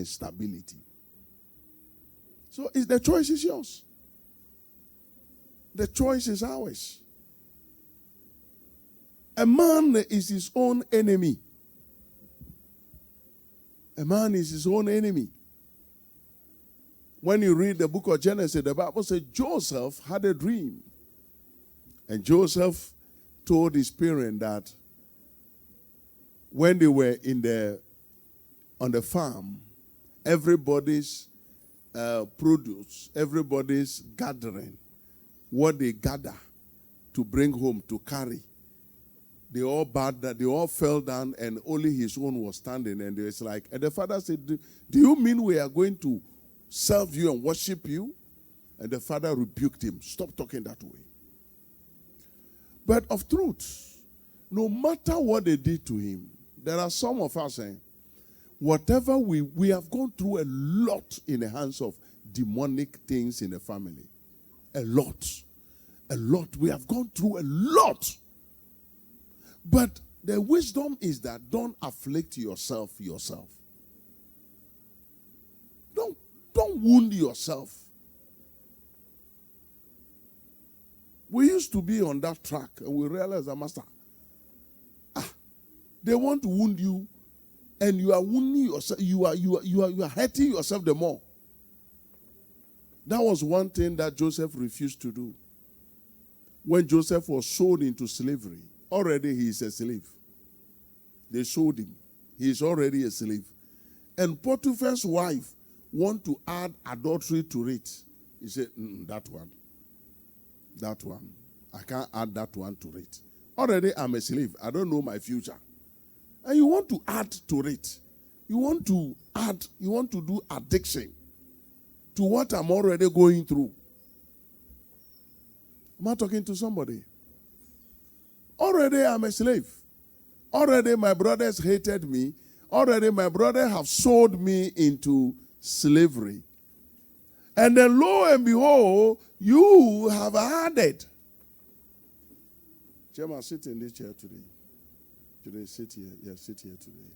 stability. So the choice is yours. The choice is ours. A man is his own enemy. A man is his own enemy. When you read the book of Genesis, the Bible says Joseph had a dream. And Joseph told his parents that when they were on the farm, everybody's produce, everybody's gathering, what they gather to bring home, to carry, they all bowed down, they all fell down, and only his own was standing. And it's like, and the father said, do you mean we are going to serve you and worship you? And the father rebuked him. Stop talking that way. But of truth, no matter what they did to him, there are some of us saying, whatever we have gone through a lot in the hands of demonic things in the family. A lot. A lot. We have gone through a lot. But the wisdom is that don't afflict yourself. Don't wound yourself. We used to be on that track and we realized that, Master, they want to wound you and you are wounding yourself. You are hurting yourself the more. That was one thing that Joseph refused to do. When Joseph was sold into slavery, already he is a slave. They sold him. He is already a slave. And Potiphar's wife want to add adultery to it. He said, that one. I can't add that one to it. Already I'm a slave. I don't know my future. And you want to add to it. You want to do addiction to what I'm already going through. Am I talking to somebody? Already I'm a slave. Already my brothers hated me. Already my brothers have sold me into slavery. And then lo and behold, you have added. Chairman, sit in this chair today. Today, sit here. Yeah, sit here today.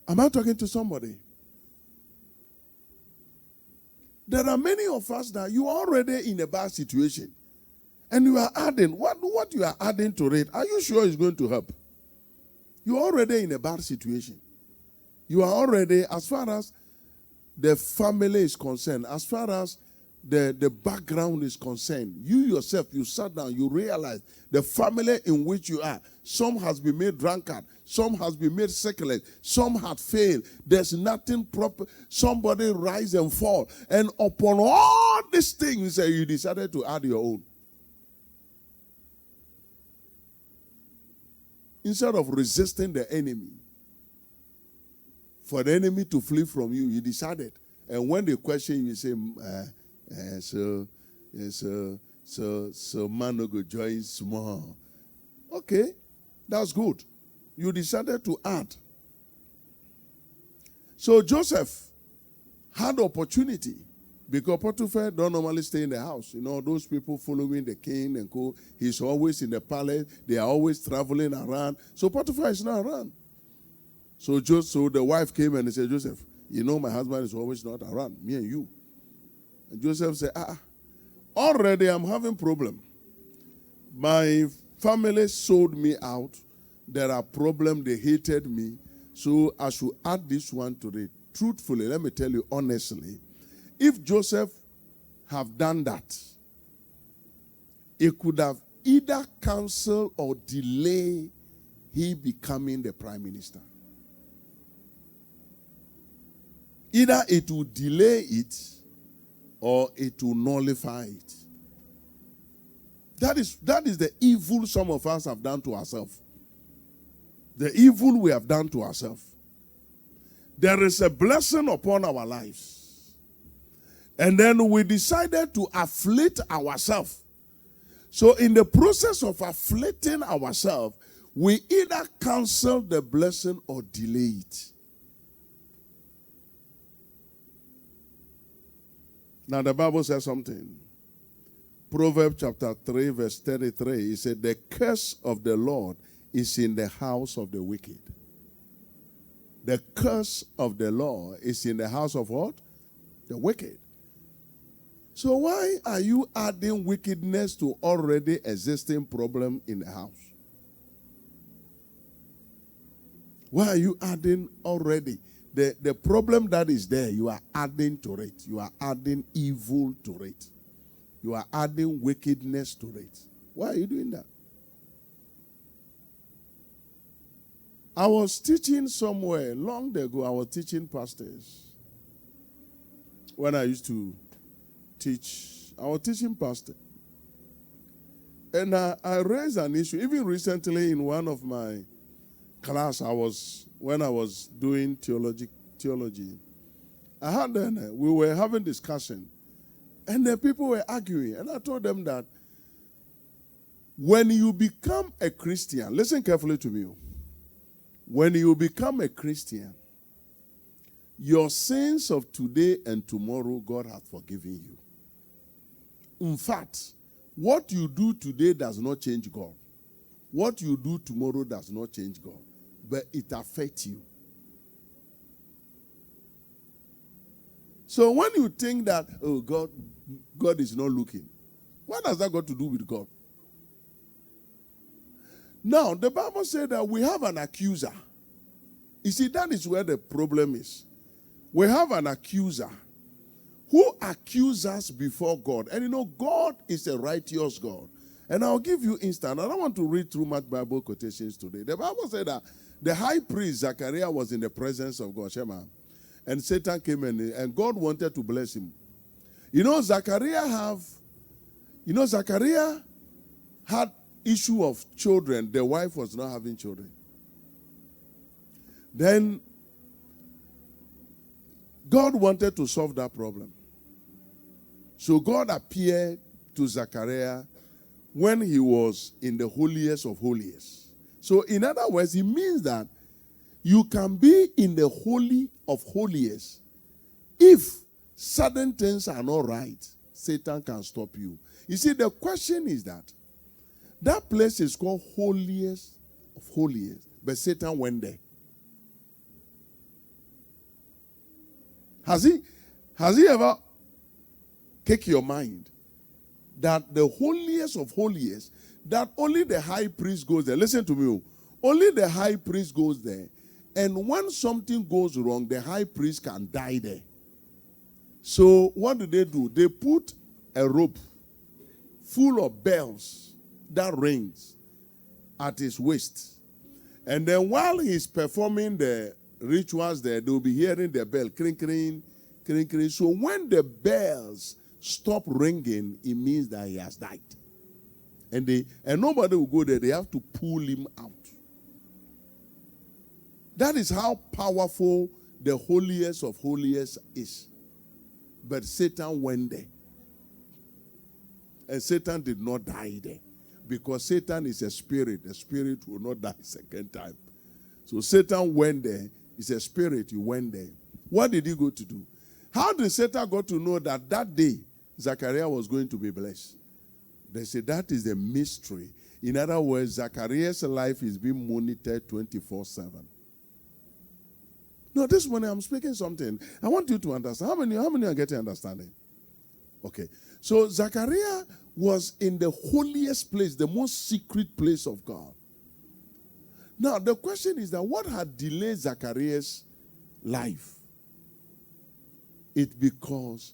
Am I talking to somebody? There are many of us that you are already in a bad situation. And you are adding. What you are adding to it, are you sure it's going to help? You are already in a bad situation. You are already, as far as the family is concerned, as far as the background is concerned, you yourself, you sat down, you realize the family in which you are, some has been made drunkard, some has been made sickly, some had failed, there's nothing proper, somebody rise and fall, and upon all these things, you decided to add your own. Instead of resisting the enemy, for the enemy to flee from you, you decided. And when they question you, say, so man no go join small. Okay, that's good. You decided to add. So Joseph had opportunity because Potiphar don't normally stay in the house. You know, those people following the king and co. He's always in the palace. They are always traveling around. So Potiphar is not around. So the wife came and said, Joseph, you know my husband is always not around, me and you. And Joseph said, already I'm having problem. My family sold me out. There are problems, they hated me. So I should add this one to it. Truthfully, let me tell you honestly, if Joseph have done that, he could have either canceled or delay he becoming the prime minister. Either it will delay it or it will nullify it. That is the evil some of us have done to ourselves. The evil we have done to ourselves. There is a blessing upon our lives. And then we decided to afflict ourselves. So in the process of afflicting ourselves, we either cancel the blessing or delay it. Now the Bible says something. Proverbs chapter 3 verse 33. It said, the curse of the Lord is in the house of the wicked. The curse of the law is in the house of what? The wicked. So why are you adding wickedness to already existing problem in the house? Why are you adding already? The problem that is there, you are adding to it. You are adding evil to it. You are adding wickedness to it. Why are you doing that? I was teaching somewhere long ago. I was teaching pastors. When I used to teach, I was teaching pastor. And I raised an issue. Even recently in one of my class, when I was doing theology, I had we were having discussion. And the people were arguing. And I told them that when you become a Christian, listen carefully to me. When you become a Christian, your sins of today and tomorrow, God has forgiven you. In fact, what you do today does not change God. What you do tomorrow does not change God. But it affects you. So when you think that, oh, God is not looking, what has that got to do with God? Now, the Bible said that we have an accuser. You see, that is where the problem is. We have an accuser who accuses us before God. And you know, God is a righteous God. And I'll give you instant. I don't want to read through much Bible quotations today. The Bible said that the high priest, Zachariah, was in the presence of God. Shema. And Satan came in, and God wanted to bless him. You know, Zachariah had issue of children. The wife was not having children. Then God wanted to solve that problem. So God appeared to Zachariah when he was in the holiest of holiest. So in other words, it means that you can be in the holy of holiest. If certain things are not right, Satan can stop you. You see, the question is that place is called holiest of holiest, but Satan went there. Has he ever kicked your mind that the holiest of holiest, that only the high priest goes there? Listen to me. Only the high priest goes there. And when something goes wrong, the high priest can die there. So what do? They put a rope full of bells that rings at his waist. And then while he's performing the rituals there, they'll be hearing the bell, cring, cring, cring, cring. So when the bells stop ringing, it means that he has died. And nobody will go there. They have to pull him out. That is how powerful the holiest of holiest is. But Satan went there. And Satan did not die there. Because Satan is a spirit. The spirit will not die second time. So Satan went there. He's a spirit. He went there. What did he go to do? How did Satan go to know that day Zachariah was going to be blessed? They say that is a mystery. In other words, Zachariah's life is being monitored 24/7. No, this morning I'm speaking something. I want you to understand. How many are getting understanding? Okay. So Zachariah was in the holiest place, the most secret place of God. Now, the question is that what had delayed Zachariah's life? It's because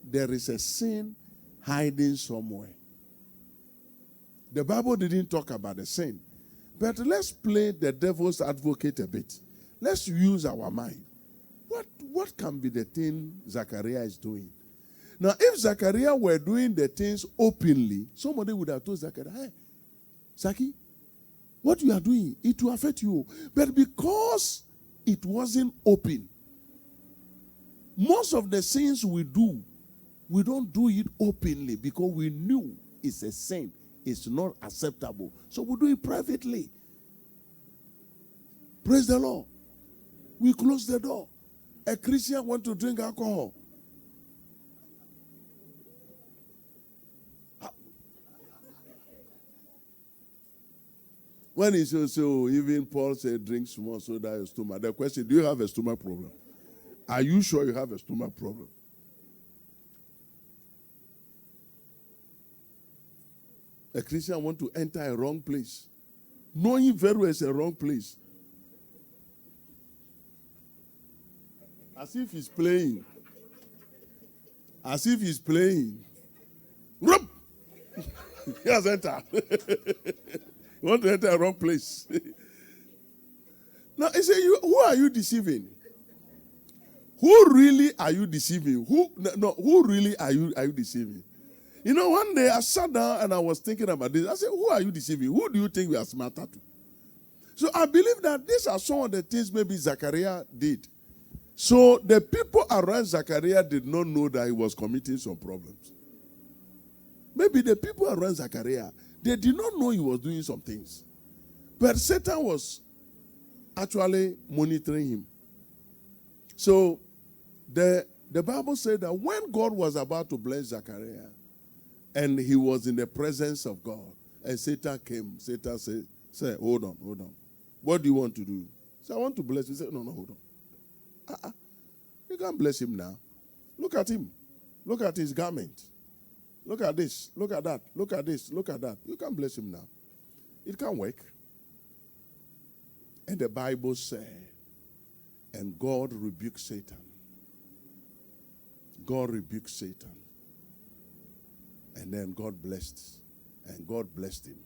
there is a sin hiding somewhere. The Bible didn't talk about the sin. But let's play the devil's advocate a bit. Let's use our mind. What can be the thing Zachariah is doing? Now, if Zachariah were doing the things openly, somebody would have told Zachariah, hey, Zaki, what you are doing, it will affect you. But because it wasn't open, most of the sins we do, we don't do it openly because we knew it's a sin. It's not acceptable. So we do it privately. Praise the Lord. We close the door. A Christian wants to drink alcohol. When he says so, even Paul said, drink small so that your stomach. The question, do you have a stomach problem? Are you sure you have a stomach problem? A Christian want to enter a wrong place, knowing very well it's a wrong place. As if he's playing. As if he's playing. Rub! He has entered. You want to enter a wrong place. Now, he said, who are you deceiving? Who really are you deceiving? Who really are you deceiving? You know, one day I sat down and I was thinking about this. I said, who are you deceiving? Who do you think we are smarter to? So I believe that these are some of the things maybe Zachariah did. So the people around Zachariah did not know that he was committing some problems. Maybe the people around Zachariah, they did not know he was doing some things. But Satan was actually monitoring him. So the Bible said that when God was about to bless Zachariah, and he was in the presence of God, and Satan came, Satan said, hold on. What do you want to do? He said, I want to bless you. He said, no, hold on. You can't bless him now. Look at him. Look at his garment. Look at this. Look at that. Look at this. Look at that. You can't bless him now. It can't work. And the Bible said, and God rebuked Satan. God rebuked Satan. And then God blessed. And God blessed him.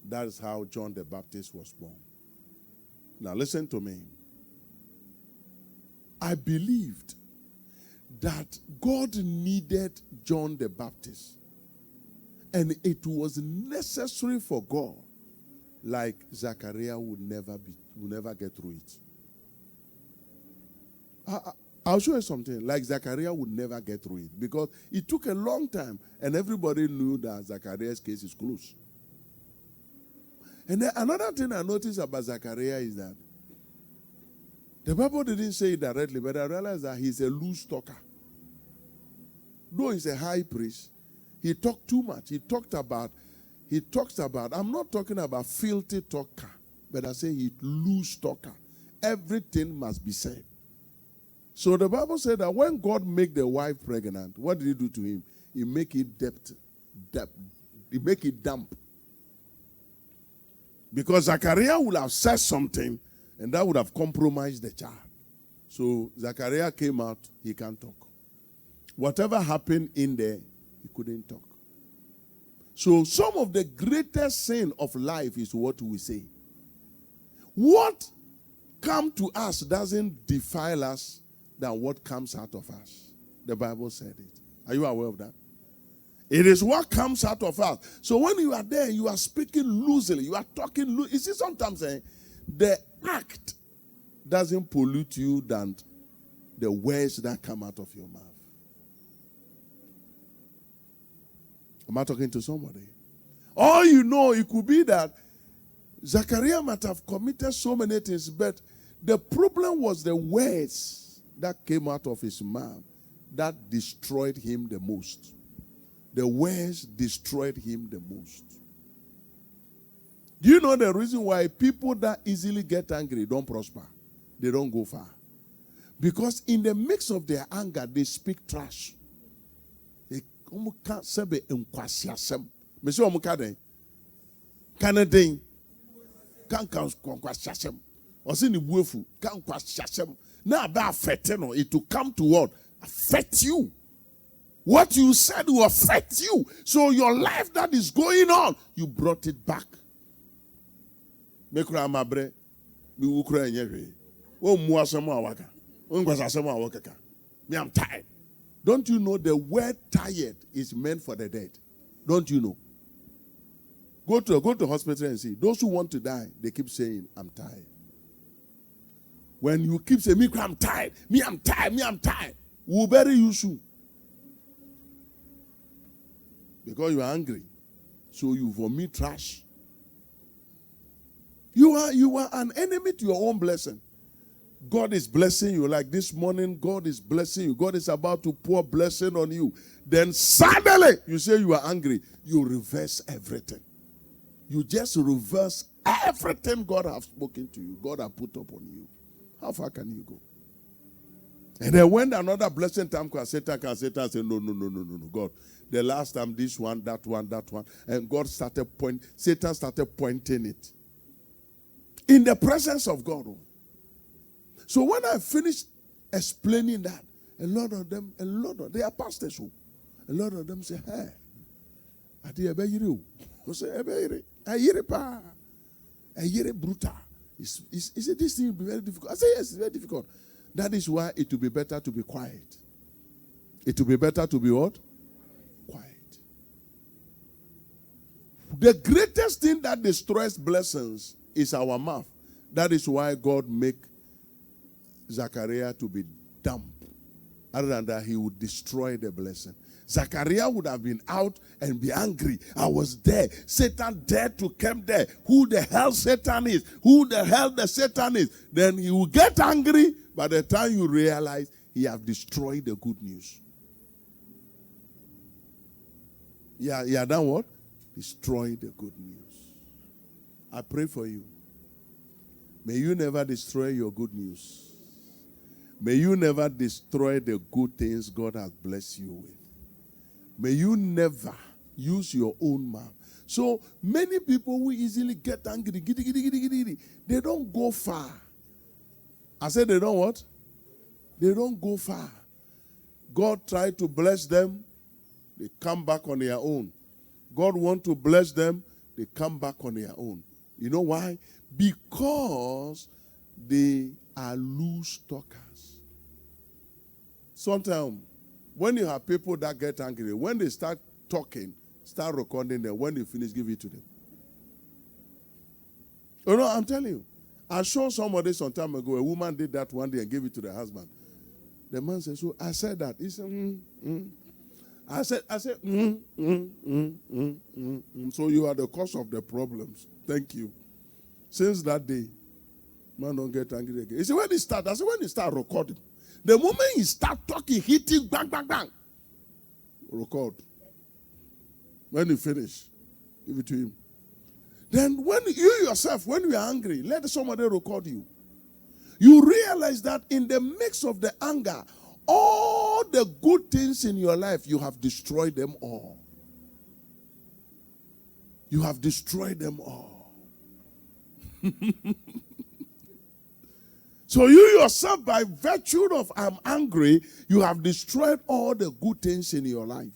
That is how John the Baptist was born. Now listen to me. I believed that God needed John the Baptist. And it was necessary for God, like Zachariah would never get through it. I'll show you something. Like Zachariah would never get through it because it took a long time and everybody knew that Zachariah's case is closed. And then another thing I noticed about Zachariah is that the Bible didn't say it directly, but I realized that he's a loose talker. Though he's a high priest, he talked too much. He talks about, I'm not talking about filthy talker, but I say he loose talker. Everything must be said. So the Bible said that when God made the wife pregnant, what did he do to him? He make it he make it damp. Because Zachariah would have said something and that would have compromised the child. So Zachariah came out, he can't talk. Whatever happened in there, he couldn't talk. So some of the greatest sin of life is what we say. What comes to us doesn't defile us than what comes out of us. The Bible said it. Are you aware of that? It is what comes out of us. So when you are there, you are speaking loosely. You are talking loosely. You see, sometimes the act doesn't pollute you than the words that come out of your mouth. Am I talking to somebody? Or you know, it could be that Zachariah might have committed so many things, but the problem was the words that came out of his mouth that destroyed him the most. The words destroyed him the most. Do you know the reason why people that easily get angry don't prosper? They don't go far. Because in the mix of their anger, they speak trash. It will come to what? Affect you. What you said will affect you. So your life that is going on, you brought it back. I'm tired. Don't you know the word tired is meant for the dead? Don't you know? Go to hospital and see. Those who want to die, they keep saying, I'm tired. When you keep saying, me, I'm tired, I'm tired, we'll bury you soon. Because you are angry. So you vomit trash. You are an enemy to your own blessing. God is blessing you. Like this morning, God is blessing you. God is about to pour blessing on you. Then suddenly, you say you are angry. You reverse everything. You just reverse everything God has spoken to you, God has put upon you. How far can you go? And then when another blessing time comes, Satan say, no, God. The last time, this one, that one, that one. And Satan started pointing it. In the presence of God. So when I finished explaining that, a lot of them, they are pastors. A lot of them say, hey, I say, brutal. Is this thing will be very difficult? I say, yes, it's very difficult. That is why it will be better to be quiet. It will be better to be what? Quiet. The greatest thing that destroys blessings is our mouth. That is why God make Zachariah to be dumb. Other than that, he would destroy the blessing. Zachariah would have been out and be angry. I was there. Satan dared to come there. Who the hell Satan is? Who the hell the Satan is? Then he will get angry. By the time you realize he have destroyed the good news. Yeah, done what? Destroy the good news. I pray for you. May you never destroy your good news. May you never destroy the good things God has blessed you with. May you never use your own mouth. So many people who easily get angry, they don't go far. I said they don't what? They don't go far. God tried to bless them, they come back on their own. God want to bless them, they come back on their own. You know why? Because they are loose talkers. Sometimes, when you have people that get angry, when they start talking, start recording them. When they finish, give it to them. You know, I'm telling you. I saw somebody some time ago, a woman did that one day and gave it to the husband. The man said, so I said that. He said, I said, So you are the cause of the problems. Thank you. Since that day, man don't get angry again. He said, when he start, I said, when he start recording. The moment he start talking, hitting, bang, bang, bang, record. When you finish, give it to him. Then when you yourself, when you are angry, let somebody record you. You realize that in the mix of the anger, all the good things in your life, you have destroyed them all. You have destroyed them all. So you yourself, by virtue of I'm angry, you have destroyed all the good things in your life.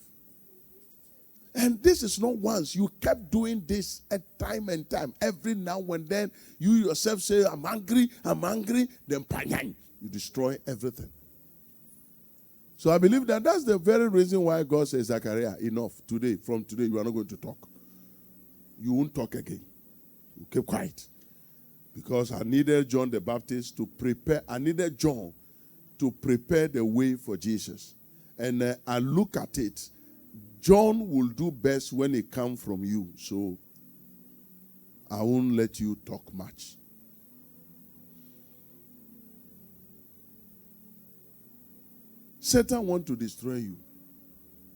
And this is not once. You kept doing this at time and time. Every now and then, you yourself say, I'm angry. Then, you destroy everything. So I believe that that's the very reason why God says, Zachariah, enough. Today, from today, you are not going to talk. You won't talk again. You keep quiet. Because I needed John the Baptist to prepare. I needed John to prepare the way for Jesus. And I look at it. John will do best when it comes from you. So I won't let you talk much. Satan wants to destroy you.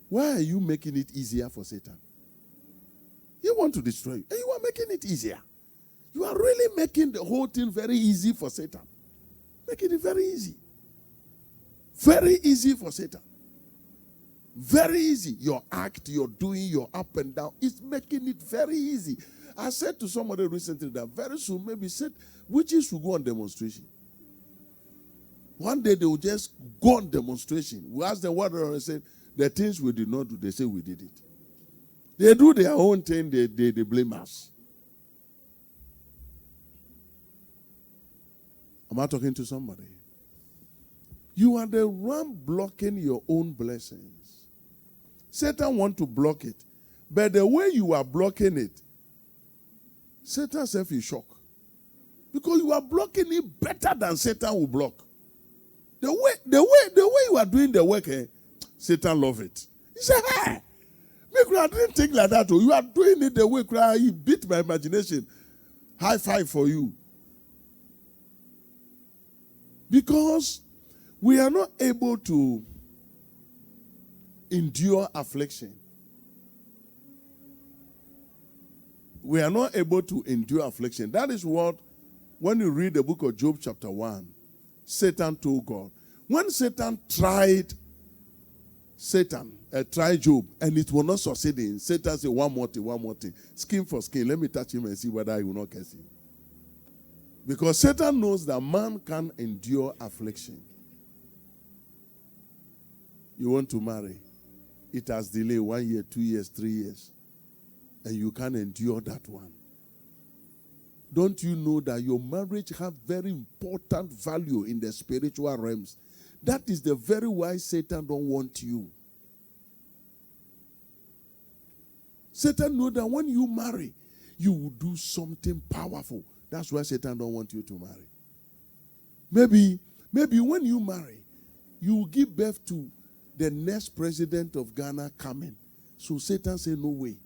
Why are you making it easier for Satan? He wants to destroy you. And you are making it easier. You are really making the whole thing very easy for Satan. Making it very easy. Very easy for Satan. Very easy. Your act, your doing, your up and down is making it very easy. I said to somebody recently that very soon maybe said witches will go on demonstration. One day they will just go on demonstration. We asked them what they said. The things we did not do, they say we did it. They do their own thing, they blame us. Am I talking to somebody? You are the one blocking your own blessings. Satan wants to block it. But the way you are blocking it, Satan self is shocked. Because you are blocking it better than Satan will block. The way you are doing the work, Satan love it. He said, hey, I didn't think like that. You are doing it the way he beat my imagination. High five for you. Because we are not able to endure affliction. we are not able to endure affliction. That is what, when you read the book of Job chapter 1, Satan told God. When Satan tried Job, and it will not succeed in, Satan said, one more thing. Skin for skin. Let me touch him and see whether he will not curse him. Because Satan knows that man can endure affliction. You want to marry. It has delayed 1 year, 2 years, 3 years. And you can endure that one. Don't you know that your marriage has very important value in the spiritual realms? That is the very why Satan don't want you. Satan knows that when you marry, you will do something powerful. That's why Satan don't want you to marry. Maybe when you marry, you will give birth to the next president of Ghana coming. So Satan say no way.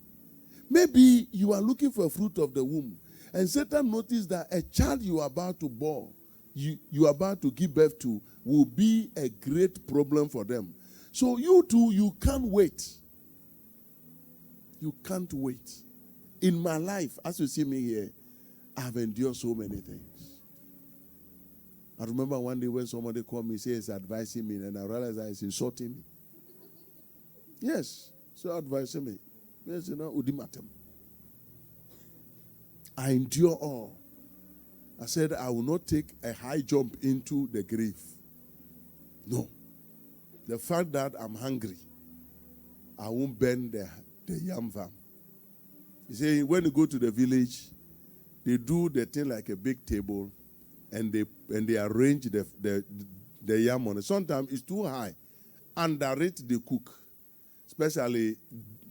Maybe you are looking for a fruit of the womb, and Satan noticed that a child you are about to born, you are about to give birth to, will be a great problem for them. So you too, you can't wait. You can't wait. In my life, as you see me here, I have endured so many things. I remember one day when somebody called me, says advising me, and I realized that he's insulting me. Yes, so advising me. Yes, you know, udimatem. I endure all. I said I will not take a high jump into the grave. No. The fact that I'm hungry, I won't burn the yam farm. You see, when you go to the village, they do the thing like a big table, and they arrange the yam on it. Sometimes it's too high. Under it, they cook, especially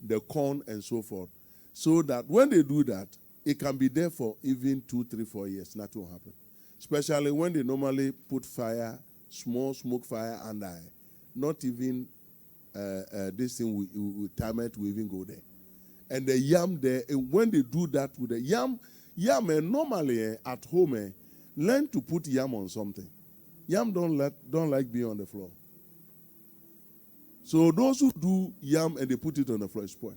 the corn and so forth. So that when they do that, it can be there for even 2, 3, 4 years. Nothing will happen. Especially when they normally put fire, small smoke fire under it. Not even this thing with time it will even go there. And the yam there, when they do that with the yam normally at home, learn to put yam on something. Yam don't like being on the floor. So those who do yam and they put it on the floor, spoil.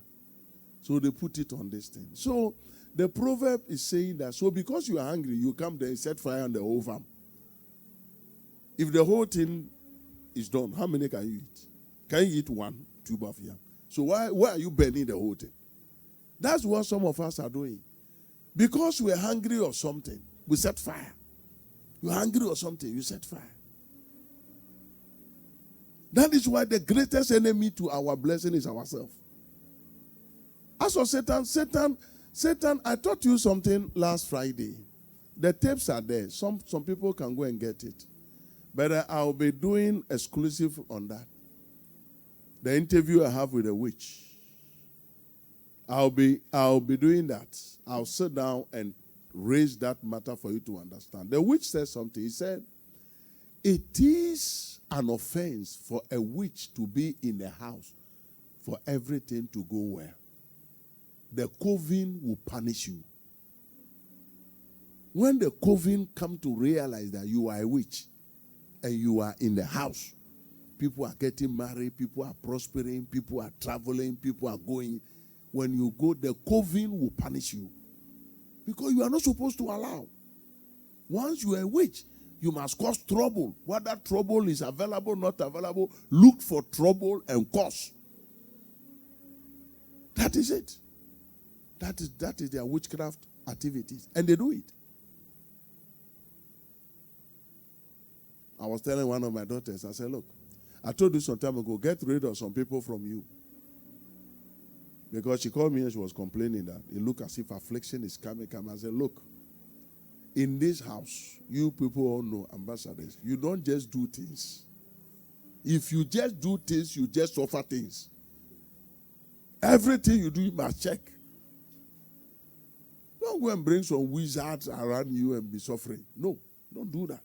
So they put it on this thing. So the proverb is saying that, so because you are hungry, you come there and set fire on the whole farm. If the whole thing is done, how many can you eat? Can you eat one tube of yam? So why are you burning the whole thing? That's what some of us are doing. Because we're hungry or something, we set fire. You're hungry or something, you set fire. That is why the greatest enemy to our blessing is ourselves. As for Satan, I taught you something last Friday. The tapes are there. Some people can go and get it. But I'll be doing exclusive on that. The interview I have with a witch. I'll be doing that. I'll sit down and raise that matter for you to understand. The witch said something. He said, it is an offense for a witch to be in the house for everything to go well. The coven will punish you. When the coven come to realize that you are a witch and you are in the house, people are getting married, people are prospering, people are traveling, people are going. When you go, the coven will punish you. Because you are not supposed to allow. Once you are a witch, you must cause trouble. Whether trouble is available, not available, look for trouble and cause. That is it. That is their witchcraft activities. And they do it. I was telling one of my daughters, I said, look, I told you some time ago, get rid of some people from you. Because she called me and she was complaining that it looked as if affliction is coming. I said, look, in this house, you people all know, ambassadors, you don't just do things. If you just do things, you just suffer things. Everything you do, you must check. Don't go and bring some wizards around you and be suffering. No, don't do that.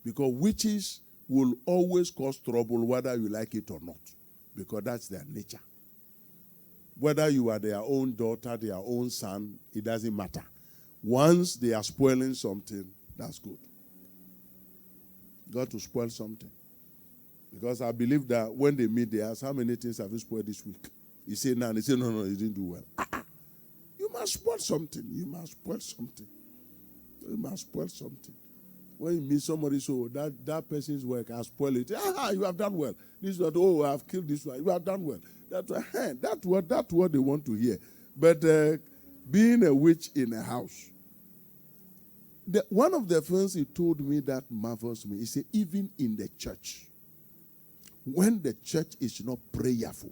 Because witches will always cause trouble whether you like it or not. Because that's their nature. Whether you are their own daughter, their own son, it doesn't matter. Once they are spoiling something, that's good. Got to spoil something. Because I believe that when they meet, they ask, how many things have you spoiled this week? You say none. They say, no, you didn't do well. must spoil something. You must spoil something. You must spoil something. When you meet somebody, so that person's work has spoiled it. You have done well. This is what, I have killed this one. You have done well. That's what they want to hear. But being a witch in a house. One of the things he told me that marvels me, he said, even in the church, when the church is not prayerful,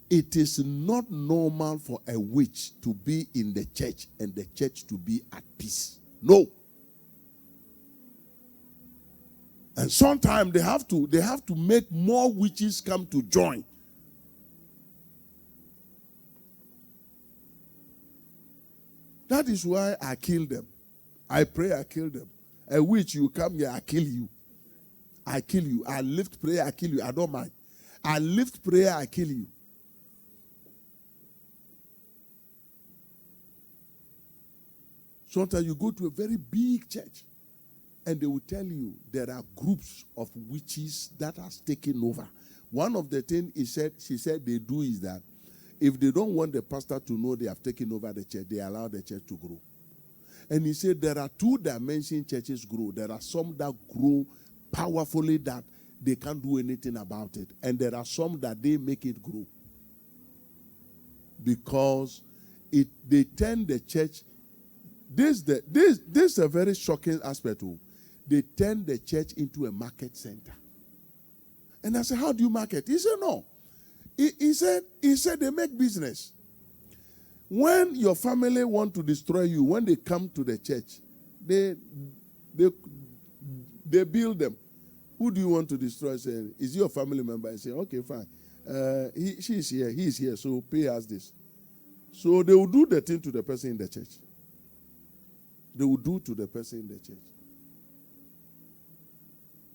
it is not normal for a witch to be in the church and the church to be at peace. No. And sometimes they have to make more witches come to join. That is why I kill them. I pray, I kill them. A witch, you come here, I kill you. I kill you. I lift prayer, I kill you. I don't mind. I lift prayer, I kill you. Sometimes you go to a very big church and they will tell you there are groups of witches that has taken over. One of the things she said they do is that if they don't want the pastor to know they have taken over the church, they allow the church to grow. And he said there are two dimensions churches grow. There are some that grow powerfully that they can't do anything about it. And there are some that they make it grow. Because they turn the church. This is a very shocking aspect. They turn the church into a market center. And I said, how do you market? He said, no. He said they make business. When your family want to destroy you, when they come to the church, they build them. Who do you want to destroy? Say, is your family member? I say, okay, fine. She's here, he's here, so pay us this. So they will do the thing to the person in the church. They will do to the person in the church.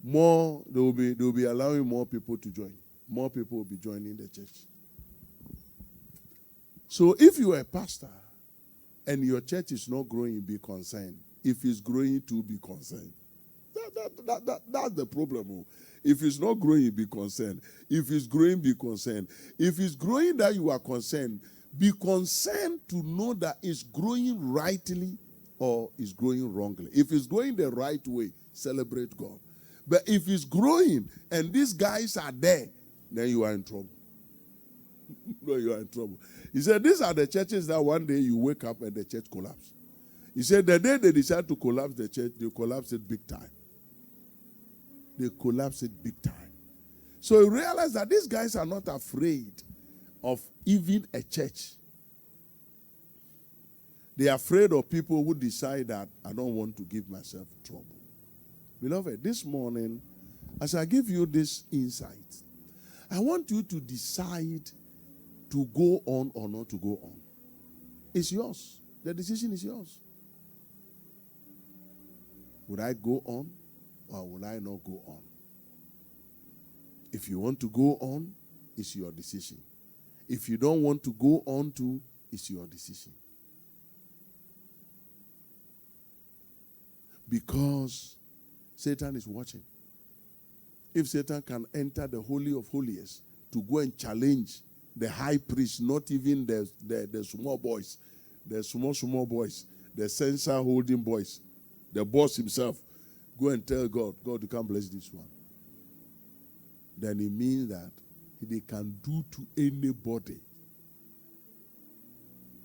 They will be allowing more people to join. More people will be joining the church. So if you are a pastor and your church is not growing, be concerned. If it's growing, to be concerned. That's the problem. If it's not growing, be concerned. If it's growing, be concerned. If it's growing that you are concerned, be concerned to know that it's growing rightly or it's growing wrongly. If it's going the right way, celebrate God. But if it's growing and these guys are there, then you are in trouble. No, you are in trouble. He said, these are the churches that one day you wake up and the church collapses. He said, the day they decide to collapse the church, they collapse it big time. They collapse it big time. So you realize that these guys are not afraid of even a church. They are afraid of people who decide that I don't want to give myself trouble. Beloved, this morning, as I give you this insight, I want you to decide to go on or not to go on. It's yours. The decision is yours. Would I go on or would I not go on? If you want to go on, it's your decision. If you don't want to go on to, it's your decision. Because Satan is watching. If Satan can enter the Holy of Holies to go and challenge the high priest, not even the small boys, the small boys, the censor holding boys, the boss himself, go and tell God, you can't bless this one. Then it means that they can do to anybody.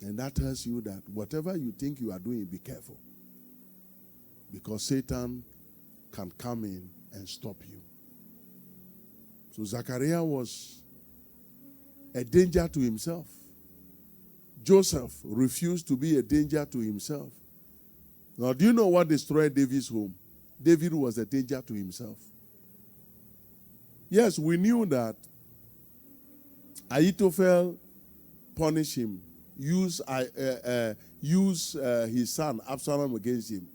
And that tells you that whatever you think you are doing, be careful. Because Satan can come in and stop you. So Zachariah was a danger to himself. Joseph refused to be a danger to himself. Now, do you know what destroyed David's home? David was a danger to himself. Yes, we knew that Ahithophel punished him, used his son Absalom against him.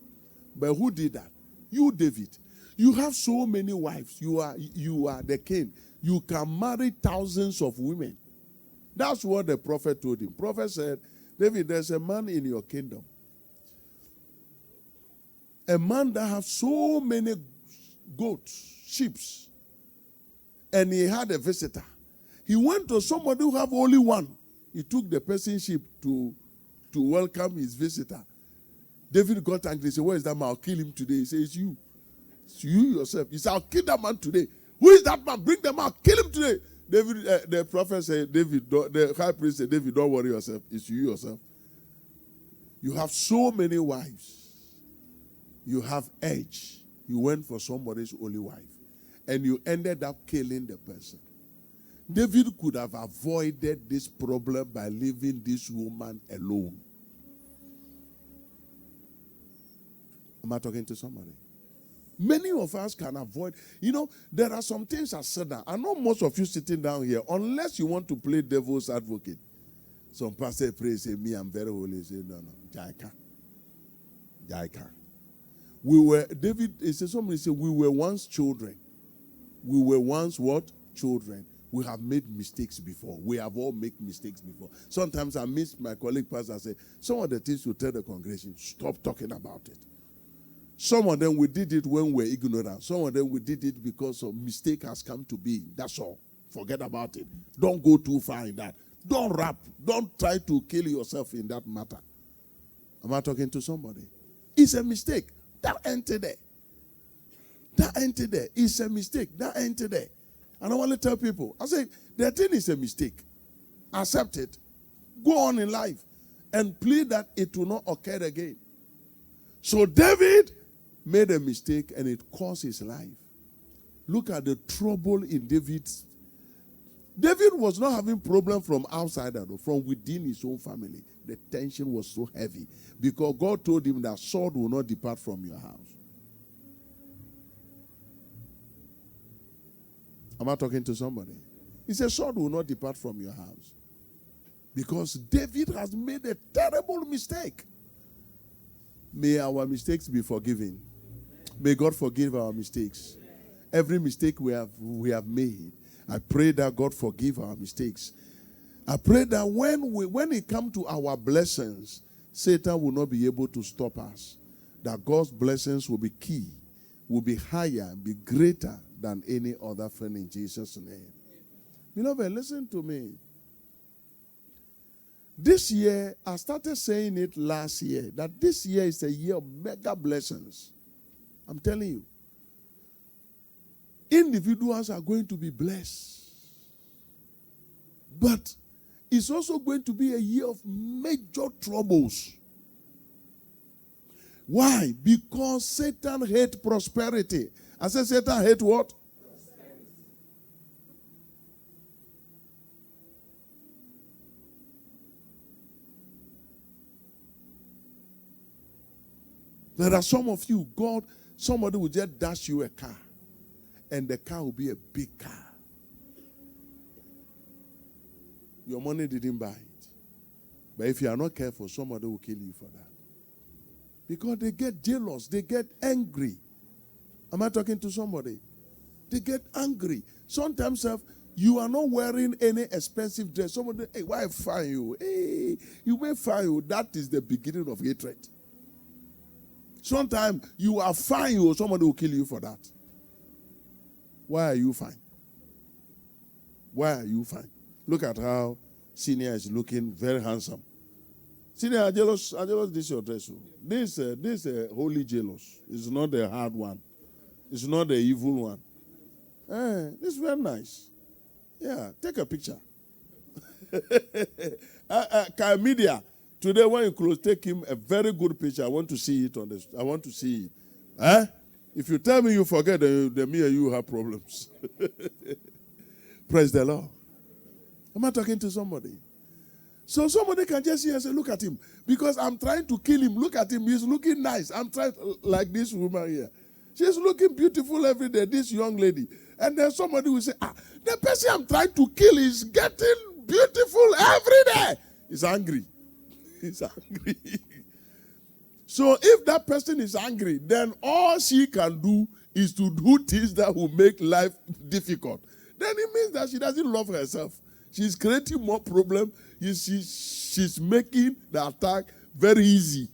But who did that? You, David. You have so many wives. You are the king. You can marry thousands of women. That's what the prophet told him. Prophet said, David, there's a man in your kingdom. A man that has so many goats, sheep. And he had a visitor. He went to somebody who have only one. He took the person's sheep to welcome his visitor. David got angry. He said, where is that man? I'll kill him today. He said, it's you. It's you yourself. He said, I'll kill that man today. Who is that man? Bring them out. Kill him today. David, the prophet said, the high priest said, David, don't worry yourself. It's you yourself. You have so many wives. You have edge. You went for somebody's only wife. And you ended up killing the person. David could have avoided this problem by leaving this woman alone. Am I talking to somebody? Many of us can avoid. You know, there are some things I said that. I know most of you sitting down here, unless you want to play devil's advocate. Some pastor pray, say, me, I'm very holy. Say, no. Jaika. David, somebody said, we were once children. We were once what? Children. We have made mistakes before. We have all made mistakes before. Sometimes I miss my colleague pastor say, some of the things you tell the congregation, stop talking about it. Some of them we did it when we were ignorant. Some of them we did it because a mistake has come to be. That's all. Forget about it. Don't go too far in that. Don't rap. Don't try to kill yourself in that matter. Am I talking to somebody? It's a mistake. That entered there. That entered there. It's a mistake. That entered there. And I want to tell people, I say, the thing is a mistake. Accept it. Go on in life and plead that it will not occur again. So David made a mistake and it cost his life. Look at the trouble in David's. David was not having problem from outside, from within his own family. The tension was so heavy because God told him that sword will not depart from your house. Am I talking to somebody? He said, sword will not depart from your house. Because David has made a terrible mistake. May our mistakes be forgiven. May God forgive our mistakes. Every mistake we have made, I pray that God forgive our mistakes. I pray that when it comes to our blessings, Satan will not be able to stop us. That God's blessings will be key, will be higher, be greater than any other friend in Jesus' name. Beloved, listen to me. This year, I started saying it last year, that this year is a year of mega blessings. I'm telling you. Individuals are going to be blessed. But it's also going to be a year of major troubles. Why? Because Satan hates prosperity. I said Satan hates what? Prosperity. There are some of you, somebody will just dash you a car. And the car will be a big car. Your money didn't buy it. But if you are not careful, somebody will kill you for that. Because they get jealous. They get angry. Am I talking to somebody? They get angry. Sometimes you are not wearing any expensive dress. Somebody, hey, why fire you? Hey, you may fire you. That is the beginning of hatred. Sometimes you are fine, or somebody will kill you for that. Why are you fine? Why are you fine? Look at how Senior is looking very handsome. Senior, I jealous this your dress. This holy jealous. It's not the hard one. It's not the evil one. This is very nice. Yeah, take a picture. Media, today when you close, take him a very good picture. I want to see it on this. I want to see it. If you tell me you forget, then me and you have problems. Praise the Lord. Am I talking to somebody? So somebody can just see and say, look at him. Because I'm trying to kill him. Look at him. He's looking nice. I'm trying, like this woman here. She's looking beautiful every day, this young lady. And then somebody will say, the person I'm trying to kill is getting beautiful every day. He's angry. He's angry. So if that person is angry, then all she can do is to do things that will make life difficult. Then it means that she doesn't love herself. She's creating more problems. She's making the attack very easy.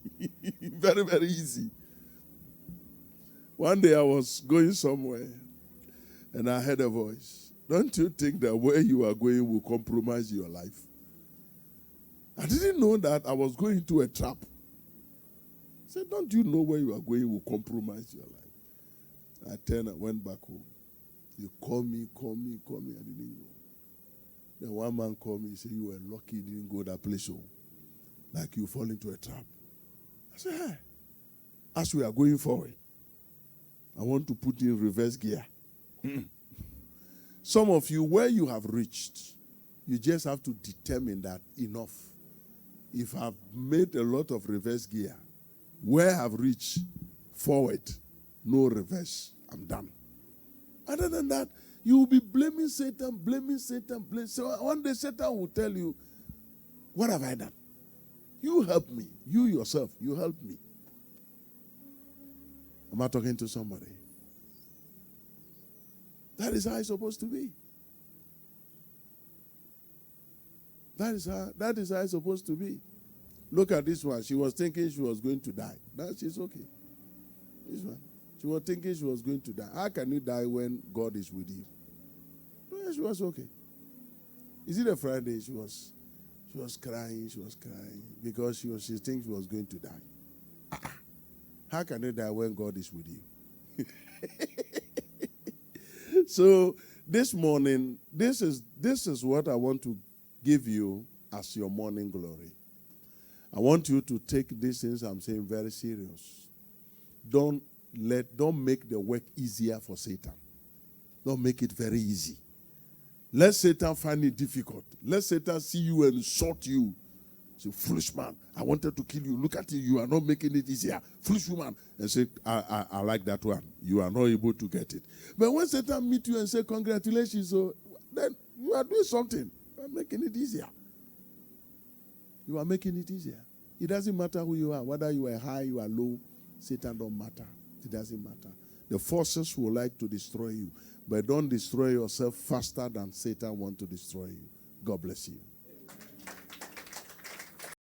Very, very easy. One day I was going somewhere and I heard a voice. Don't you think that where you are going will compromise your life? I didn't know that I was going into a trap. I said, don't you know where you are going will compromise your life? I turned and went back home. They called me. I didn't go. Then one man called me and said, you were lucky you didn't go that place. So, like you fall into a trap. I said, hey, as we are going forward, I want to put in reverse gear. Some of you, where you have reached, you just have to determine that enough. If I've made a lot of reverse gear, where I've reached forward, no reverse, I'm done. Other than that, you will be blaming Satan. So one day Satan will tell you, what have I done? You help me. You yourself, you help me. Am I talking to somebody? That is how it's supposed to be. That is how it's supposed to be. Look at this one. She was thinking she was going to die. That she's okay. This one. She was thinking she was going to die. How can you die when God is with you? No, she was okay. Is it a Friday? She was crying. She was crying because she thinks she was going to die. How can you die when God is with you? So this morning, this is what I want to give you as your morning glory. I want you to take these things I'm saying very serious. Don't make the work easier for Satan. Don't make it very easy. Let Satan find it difficult. Let Satan see you and insult you. Say, foolish man, I wanted to kill you. Look at you. You are not making it easier. Foolish woman. And say, I like that one. You are not able to get it. But when Satan meet you and say, congratulations, so then you are doing something. You are making it easier. You are making it easier. It doesn't matter who you are. Whether you are high, you are low. Satan don't matter. It doesn't matter. The forces will like to destroy you. But don't destroy yourself faster than Satan wants to destroy you. God bless you.